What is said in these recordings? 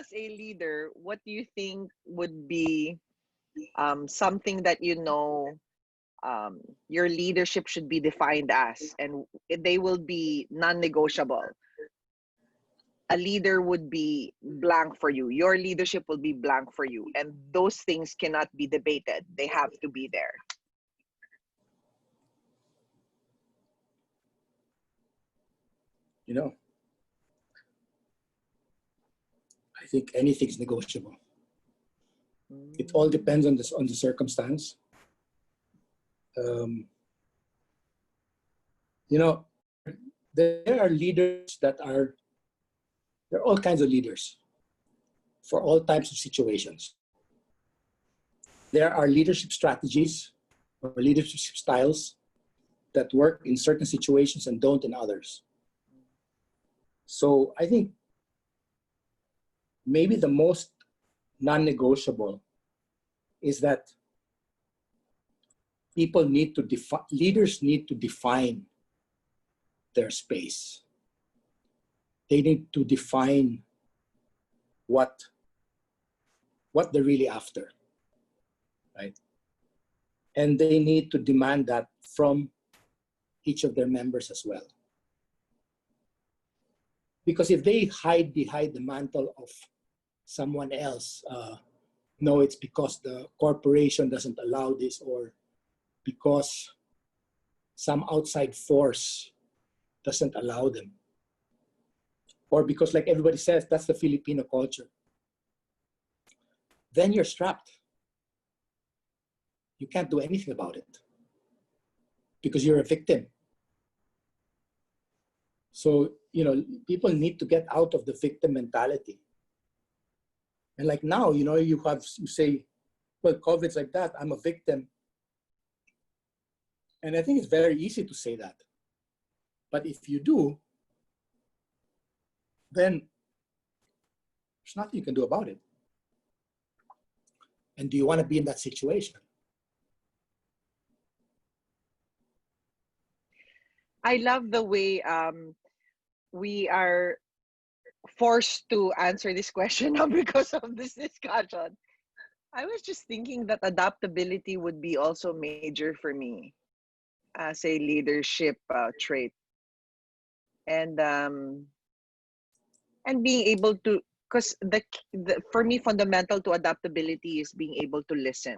as a leader, what do you think would be something that your leadership should be defined as, and they will be non-negotiable? A leader would be blank for you. Your leadership will be blank for you. And those things cannot be debated. They have to be there. You know, I think anything's negotiable. It all depends on the circumstance. You know, there are leaders that are, there are all kinds of leaders for all types of situations. There are leadership strategies or leadership styles that work in certain situations and don't in others. So I think maybe the most non-negotiable is that leaders need to define their space. They need to define what they're really after, right? And they need to demand that from each of their members as well. Because if they hide behind the mantle of someone else, no, it's because the corporation doesn't allow this, or because some outside force doesn't allow them, or because, like everybody says, that's the Filipino culture, then you're strapped. You can't do anything about it because you're a victim. So, you know, people need to get out of the victim mentality. And like now, you know, you say, well, COVID's like that, I'm a victim. And I think it's very easy to say that. But if you do, then there's nothing you can do about it. And do you want to be in that situation? I love the way we are forced to answer this question now because of this discussion. I was just thinking that adaptability would be also major for me as a leadership trait, and being able to, because for me, fundamental to adaptability is being able to listen.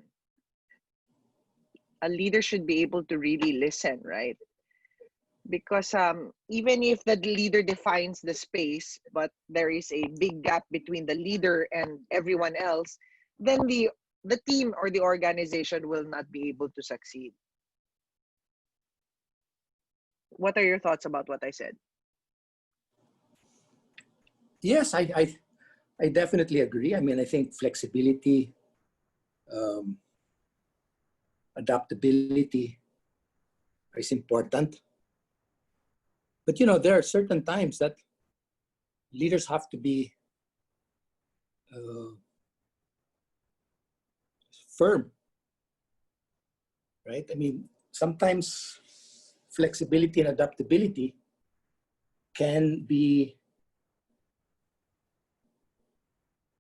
A leader should be able to really listen, right? Because even if the leader defines the space, but there is a big gap between the leader and everyone else, then the team or the organization will not be able to succeed. What are your thoughts about what I said? Yes, I definitely agree. I mean, I think flexibility, adaptability is important. But, you know, there are certain times that leaders have to be firm, right? I mean, sometimes flexibility and adaptability can be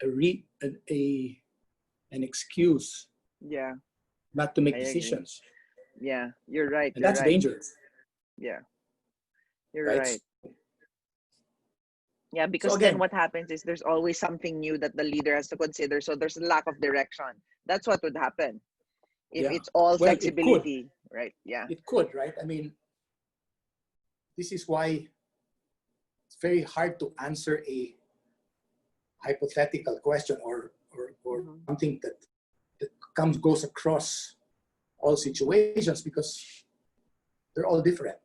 an excuse, yeah, not to make decisions. Agree. Yeah, you're right. And that's dangerous. Yeah, you're right. Yeah, because so again, then what happens is there's always something new that the leader has to consider. So there's a lack of direction. That's what would happen if it's all flexibility, right? Yeah. It could, right? I mean, this is why it's very hard to answer a hypothetical question or something that goes across all situations, because they're all different.